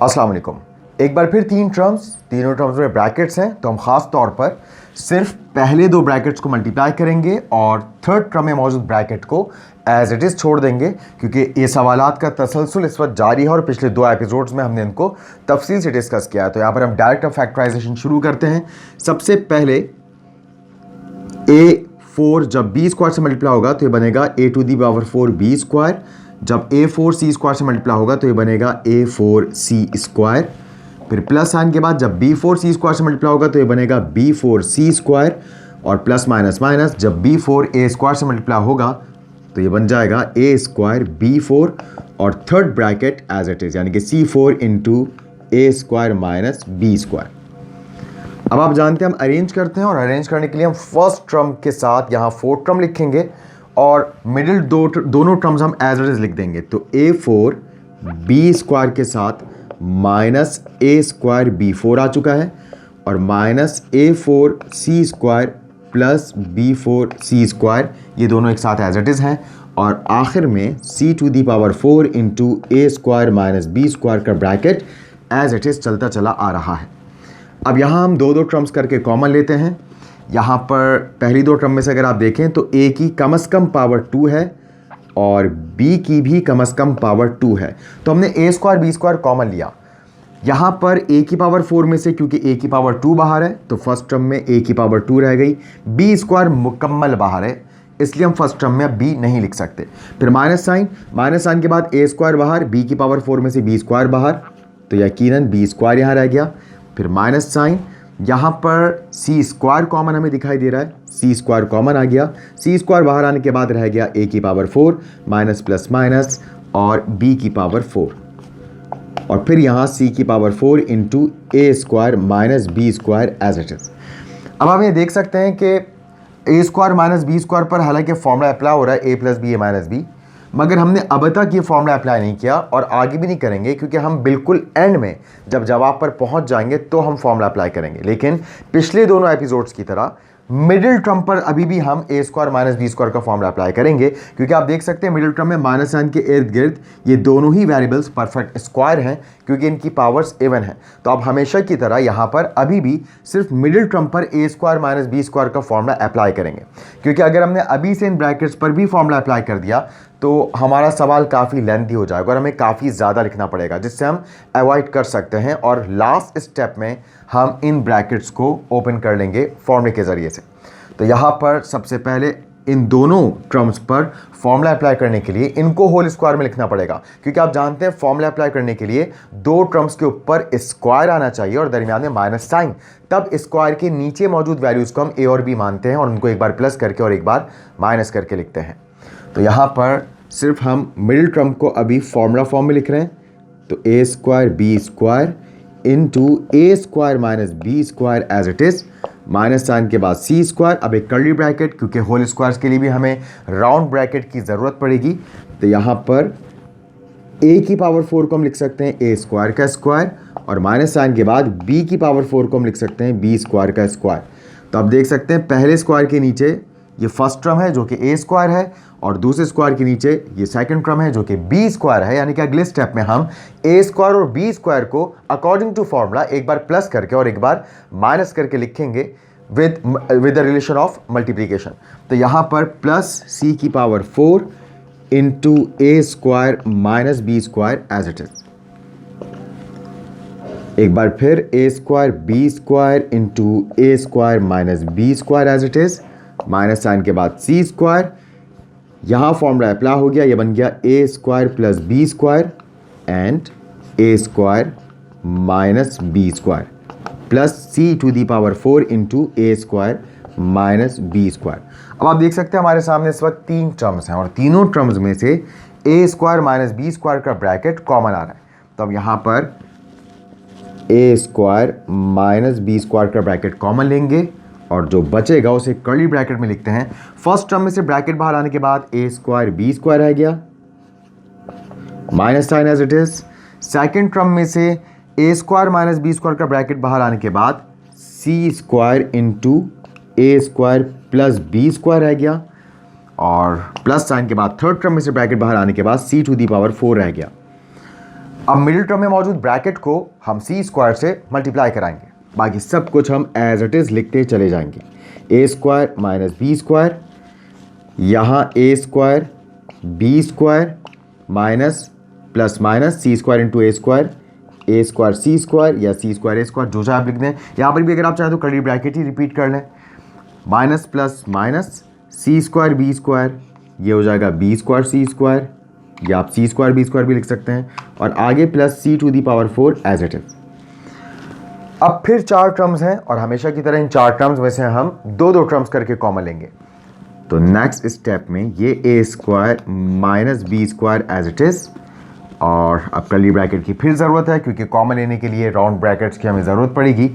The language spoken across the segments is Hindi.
अस्सलाम वालेकुम। एक बार फिर तीनों टर्म्स में ब्रैकेट्स हैं, तो हम ख़ास तौर पर सिर्फ पहले दो ब्रैकेट्स को मल्टीप्लाई करेंगे और थर्ड टर्म में मौजूद ब्रैकेट को एज इट इज़ छोड़ देंगे, क्योंकि ये सवालात का तसलसल इस वक्त जारी है और पिछले दो एपिसोड्स में हमने इनको तफसील से डिस्कस किया है। तो यहाँ पर हम डायरेक्ट फैक्टराइजेशन शुरू करते हैं। सबसे पहले A4 जब B स्क्वायर से मल्टीप्लाई होगा तो ये बनेगा A⁴ B स्क्वायर। जब A4 C स्क्वायर से मल्टीप्लाई होगा तो ये बनेगा A4 C स्क्वायर। फिर प्लस साइन के बाद जब B4 C स्क्वायर से मल्टीप्लाई होगा तो ये बनेगा B4 C स्क्वायर। और प्लस माइनस माइनस जब B4 A स्क्वायर से मल्टीप्लाई होगा तो ये बन जाएगा A स्क्वायर B4 और third bracket as it is, यानी कि C4 into A square minus B square. अब आप जानते हैं हम अरेंज करते हैं, और अरेंज करने के लिए हम फर्स्ट टर्म के साथ यहाँ फोर्थ टर्म लिखेंगे और मिडिल दोनों टर्म्स हम एज इट इज लिख देंगे। तो A4 B स्क्वायर के साथ माइनस A स्क्वायर B4 आ चुका है, और minus A4 C square plus B4 C square, ये दोनों एक साथ एज इट इज़ हैं। और आखिर में C⁴ into A square minus B square का ब्रैकेट एज इट इज़ चलता चला आ रहा है। अब यहाँ हम दो टर्म्स करके कॉमन लेते हैं। यहाँ पर पहली दो टर्म में से अगर आप देखें तो A की कम से कम पावर 2 है और B की भी कम से कम पावर 2 है, तो हमने A square B square common लिया। यहाँ पर A की पावर 4 में से क्योंकि A की पावर 2 बाहर है तो फर्स्ट टर्म में A की पावर 2 रह गई। B स्क्वायर मुकम्मल बाहर है, इसलिए हम फर्स्ट टर्म में B नहीं लिख सकते। फिर माइनस साइन के बाद A स्क्वायर बाहर, B की पावर 4 में से B स्क्वायर बाहर, तो यकीनन B स्क्वायर यहाँ रह गया। फिर माइनस साइन, यहाँ पर C स्क्वायर कॉमन हमें दिखाई दे रहा है, C स्क्वायर कॉमन आ गया। C स्क्वायर बाहर आने के बाद रह गया A की पावर 4 माइनस प्लस माइनस और B की पावर 4, और फिर यहाँ C की power 4 into A square minus B square as it is. अब हम ये देख सकते हैं कि A square minus B square पर हालांकि फॉर्मूला अप्लाई हो रहा है A plus B A minus B, मगर हमने अब तक ये फॉर्मूला अप्लाई नहीं किया और आगे भी नहीं करेंगे, क्योंकि हम बिल्कुल एंड में जब जवाब पर पहुंच जाएंगे तो हम फॉर्मूला अप्लाई करेंगे। लेकिन पिछले दोनों एपिसोड्स की तरह मिडिल टर्म पर अभी भी हम A square minus B square का फॉर्मूला अप्लाई करेंगे, क्योंकि आप देख सकते हैं मिडिल टर्म में माइनस साइन के इर्द गिर्द ये दोनों ही वेरिएबल्स परफेक्ट स्क्वायर हैं, क्योंकि इनकी पावर्स इवन हैं। तो अब हमेशा की तरह यहाँ पर अभी भी सिर्फ मिडिल टर्म पर A square minus B square का फॉर्मूला अप्लाई करेंगे, क्योंकि अगर हमने अभी से इन ब्रैकेट्स पर भी फॉर्मूला अप्लाई कर दिया तो हमारा सवाल काफ़ी लेंथी हो जाएगा और हमें काफ़ी ज़्यादा लिखना पड़ेगा, जिससे हम अवॉइड कर सकते हैं। और लास्ट स्टेप में हम इन ब्रैकेट्स को ओपन कर लेंगे फॉर्मूले के ज़रिए से। तो यहाँ पर सबसे पहले इन दोनों टर्म्स पर फॉर्मूला अप्लाई करने के लिए इनको होल स्क्वायर में लिखना पड़ेगा, क्योंकि आप जानते हैं फॉर्मूला अप्लाई करने के लिए दो टर्म्स के ऊपर स्क्वायर आना चाहिए और दरमियान में माइनस साइन, तब स्क्वायर के नीचे मौजूद वैल्यूज़ को हम A और B मानते हैं और उनको एक बार प्लस करके और एक बार माइनस करके लिखते हैं। तो यहाँ पर सिर्फ हम मिडिल टर्म को अभी फॉर्मूला फॉर्म में लिख रहे हैं, तो A square B square into A square minus B square as it is, minus sign के बाद C स्क्वायर, अब एक कर्ली ब्रैकेट, क्योंकि होल स्क्वायर्स के लिए भी हमें राउंड ब्रैकेट की ज़रूरत पड़ेगी। तो यहाँ पर A की पावर 4 को हम लिख सकते हैं A स्क्वायर का स्क्वायर, और माइनस साइन के बाद B की पावर 4 को हम लिख सकते हैं B स्क्वायर का स्क्वायर। तो आप देख सकते हैं पहले स्क्वायर के नीचे ये फर्स्ट टर्म है जो कि A स्क्वायर है, और दूसरे स्क्वायर के नीचे ये सेकंड टर्म है जो कि B स्क्वायर है। यानी कि अगले स्टेप में हम A स्क्वायर और B स्क्वायर को अकॉर्डिंग टू फॉर्मूला एक बार प्लस करके और एक बार माइनस करके लिखेंगे with the relation of multiplication. तो यहाँ पर प्लस C की power 4 into A square minus B square as it is. एक बार फिर A square B square into A square minus B square as it is, minus sign के बाद C स्क्वायर, यहाँ फॉर्मूला अप्लाई हो गया, ये बन गया A square plus B square and A square minus B square plus C⁴ into A square minus B square. अब आप देख सकते हैं हमारे सामने इस वक्त तीन टर्म्स हैं और तीनों टर्म्स में से A square minus B square का ब्रैकेट कॉमन आ रहा है। तो अब यहाँ पर A square minus B square का ब्रैकेट कॉमन लेंगे और जो बचेगा उसे कर्ली ब्रैकेट में लिखते हैं। फर्स्ट टर्म में से ब्रैकेट बाहर आने के बाद A स्क्वायर B स्क्वायर रह गया, minus sign as it is. Second term में से A square minus B square का ब्रैकेट बाहर आने के बाद C square into A square plus B square रह गया, और प्लस साइन के बाद थर्ड टर्म में से ब्रैकेट बाहर आने के बाद C⁴ रह गया। अब मिडिल टर्म में मौजूद ब्रैकेट को हम सी स्क्वायर से मल्टीप्लाई कराएंगे, बाकी सब कुछ हम एज इट इज़ लिखते चले जाएंगे। A square minus B square, यहाँ A square B square minus plus minus C square into A square C square या सी स्क्वायर ए स्क्वायर, जो चाहे आप लिख दें। यहाँ पर भी अगर आप चाहें तो कर्ली ब्रैकेट ही रिपीट कर लें, minus plus minus C square B square, ये हो जाएगा बी स्क्वायर सी स्क्वायर, या आप सी स्क्वायर बी स्क्वायर भी लिख सकते हैं, और आगे plus C to the power 4 as it is. अब फिर 4 टर्म्स हैं और हमेशा की तरह इन 4 टर्म्स में से हम 2-2 टर्म्स करके कॉमन लेंगे। तो नेक्स्ट स्टेप में ये A square minus B square as it is, और अब कर्ली ब्रैकेट की फिर ज़रूरत है क्योंकि कॉमन लेने के लिए राउंड ब्रैकेट्स की हमें ज़रूरत पड़ेगी।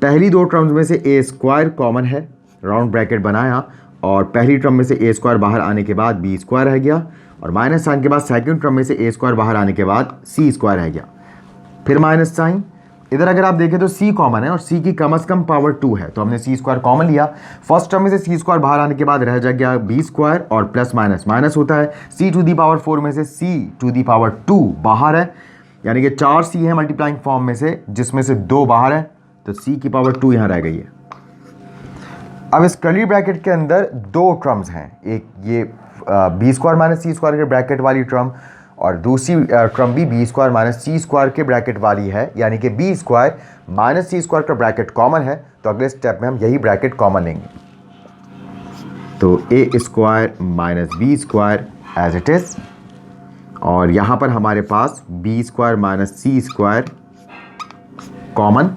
पहली 2 टर्म्स में से ए स्क्वायर कॉमन है, राउंड ब्रैकेट बनाया, और पहली टर्म में से ए स्क्वायर बाहर आने के बाद बी स्क्वायर रह गया, और माइनस साइन के बाद सेकंड टर्म में से ए स्क्वायर बाहर आने के बाद सी स्क्वायर रह गया, फिर माइनस साइन। इधर अगर आप देखें तो सी कॉमन है और सी की कम से कम पावर 2 है, तो हमने सी स्क्वायर कॉमन लिया। फर्स्ट टर्म में से सी स्क्वायर बाहर आने के बाद रह जाएगा बी स्क्वायर, और प्लस माइनस माइनस होता है। सी टू दी पावर 4 में से सी टू दी पावर 2 बाहर है, यानी कि 4 सी है मल्टीप्लाइंग फॉर्म में से, जिसमें से 2 बाहर है, तो सी की पावर 2 यहाँ रह गई है। अब इस कर्ली ब्रैकेट के अंदर 2 टर्म्स हैं, एक ये B square minus C square के ब्रैकेट वाली टर्म, और दूसरी टर्म भी B square minus C square के ब्रैकेट वाली है, यानी कि B square minus C square का ब्रैकेट कॉमन है। तो अगले स्टेप में हम यही ब्रैकेट कॉमन लेंगे। तो A square minus B square as it is, और यहाँ पर हमारे पास B square minus C square common,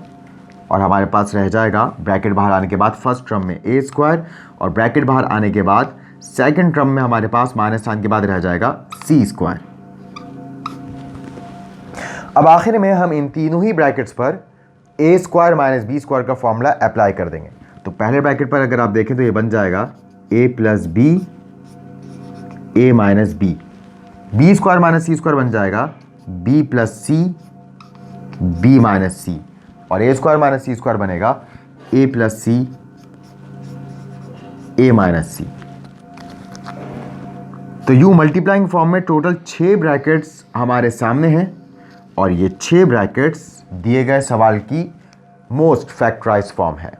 और हमारे पास रह जाएगा ब्रैकेट बाहर आने के बाद फर्स्ट टर्म में ए स्क्वायर, और ब्रैकेट बाहर आने के बाद सेकंड टर्म में हमारे पास माइनस साइन के बाद रह जाएगा सी स्क्वायर। अब आखिर में हम इन तीनों ही ब्रैकेट्स पर ए स्क्वायर माइनस बी स्क्वायर का फॉर्मूला अप्लाई कर देंगे। तो पहले ब्रैकेट पर अगर आप देखें तो ये बन जाएगा A plus B A minus B, B square minus C square बन जाएगा B plus C B minus C, और A square minus C square बनेगा A plus C A minus C. तो यू मल्टीप्लाइंग फॉर्म में टोटल 6 ब्रैकेट्स हमारे सामने हैं, और ये 6 ब्रैकेट्स दिए गए सवाल की मोस्ट फैक्टराइज्ड फॉर्म है।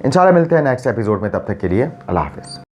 इंशाल्लाह मिलते हैं नेक्स्ट एपिसोड में, तब तक के लिए अल्लाह हाफिज़।